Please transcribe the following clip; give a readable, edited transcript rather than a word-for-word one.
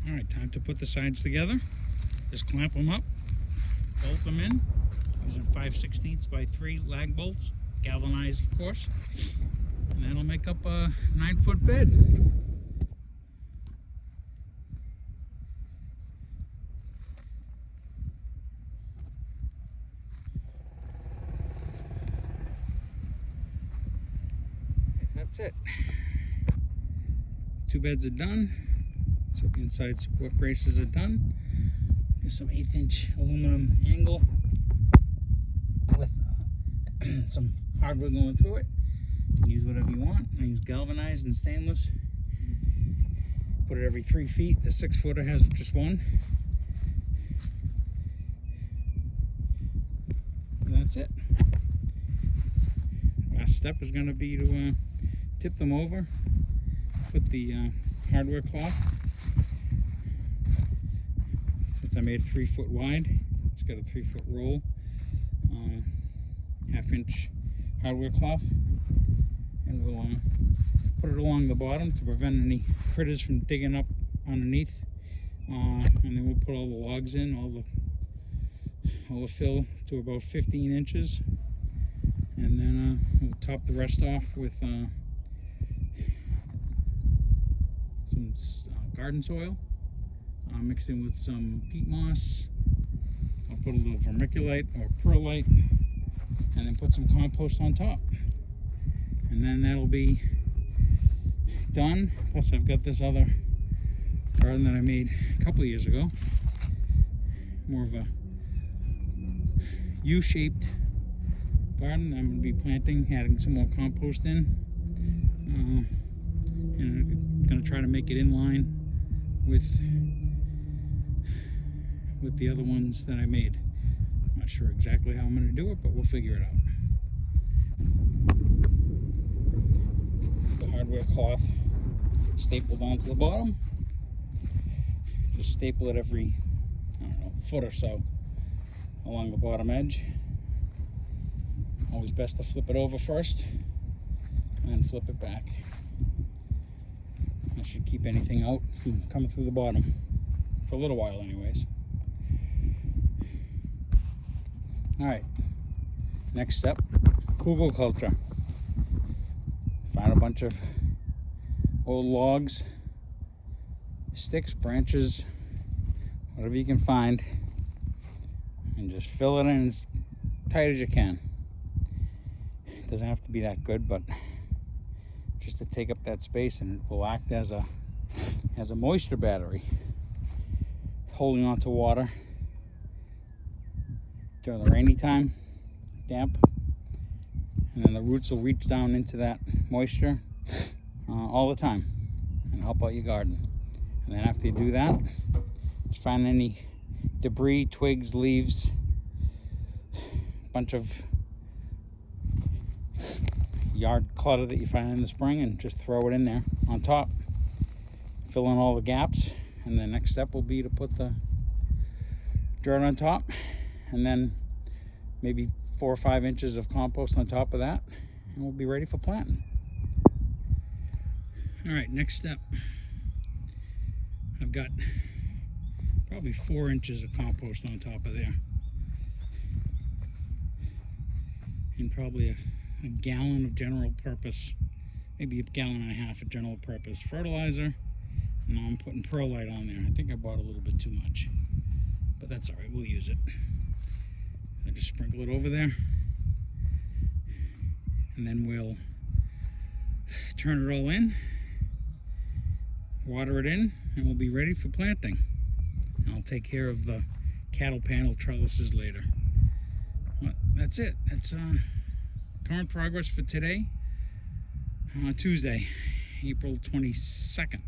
All right, time to put the sides together. Just clamp them up, bolt them in, using 5/16 by 3 lag bolts, galvanized of course, and that'll make up a 9-foot bed. That's it. 2 beds are done. So inside support braces are done. There's some 1/8" aluminum angle with some hardware going through it. You can use whatever you want. I use galvanized and stainless. Put it every 3 feet. The 6-footer has just one. And that's it. Last step is going to be to tip them over. Put the hardware cloth. Since I made it 3 foot wide, it's got a 3-foot roll, 1/2" hardware cloth, and we'll put it along the bottom to prevent any critters from digging up underneath, and then we'll put all the logs in, all the fill to about 15 inches, and then we'll top the rest off with some garden soil. Mixed in with some peat moss. I'll put a little vermiculite or perlite, and then put some compost on top. And then that'll be done. Plus I've got this other garden that I made a couple of years ago. More of a U-shaped garden I'm going to be planting, adding some more compost in. And I'm going to try to make it in line with the other ones that I made. I'm not sure exactly how I'm going to do it, but we'll figure it out. The hardware cloth stapled onto the bottom. Just staple it every, I don't know, foot or so along the bottom edge. Always best to flip it over first and then flip it back. That should keep anything out from coming through the bottom for a little while anyways. Alright, next step, hugelkultur. Find a bunch of old logs, sticks, branches, whatever you can find, and just fill it in as tight as you can. It doesn't have to be that good, but just to take up that space, and it will act as a moisture battery, holding on to water during the rainy time, damp, and then the roots will reach down into that moisture all the time and help out your garden. And then after you do that, just find any debris, twigs, leaves, bunch of yard clutter that you find in the spring, and just throw it in there on top. Fill in all the gaps, and the next step will be to put the dirt on top, and then maybe 4 or 5 inches of compost on top of that, and we'll be ready for planting. All right, next step. I've got probably 4 inches of compost on top of there, and probably a gallon of general purpose, maybe 1.5 gallons of general purpose fertilizer. And now I'm putting perlite on there. I think I bought a little bit too much, but that's all right, we'll use it. I just sprinkle it over there, and then we'll turn it all in, water it in, and we'll be ready for planting. And I'll take care of the cattle panel trellises later. But that's it. That's current progress for today, Tuesday, April 22nd.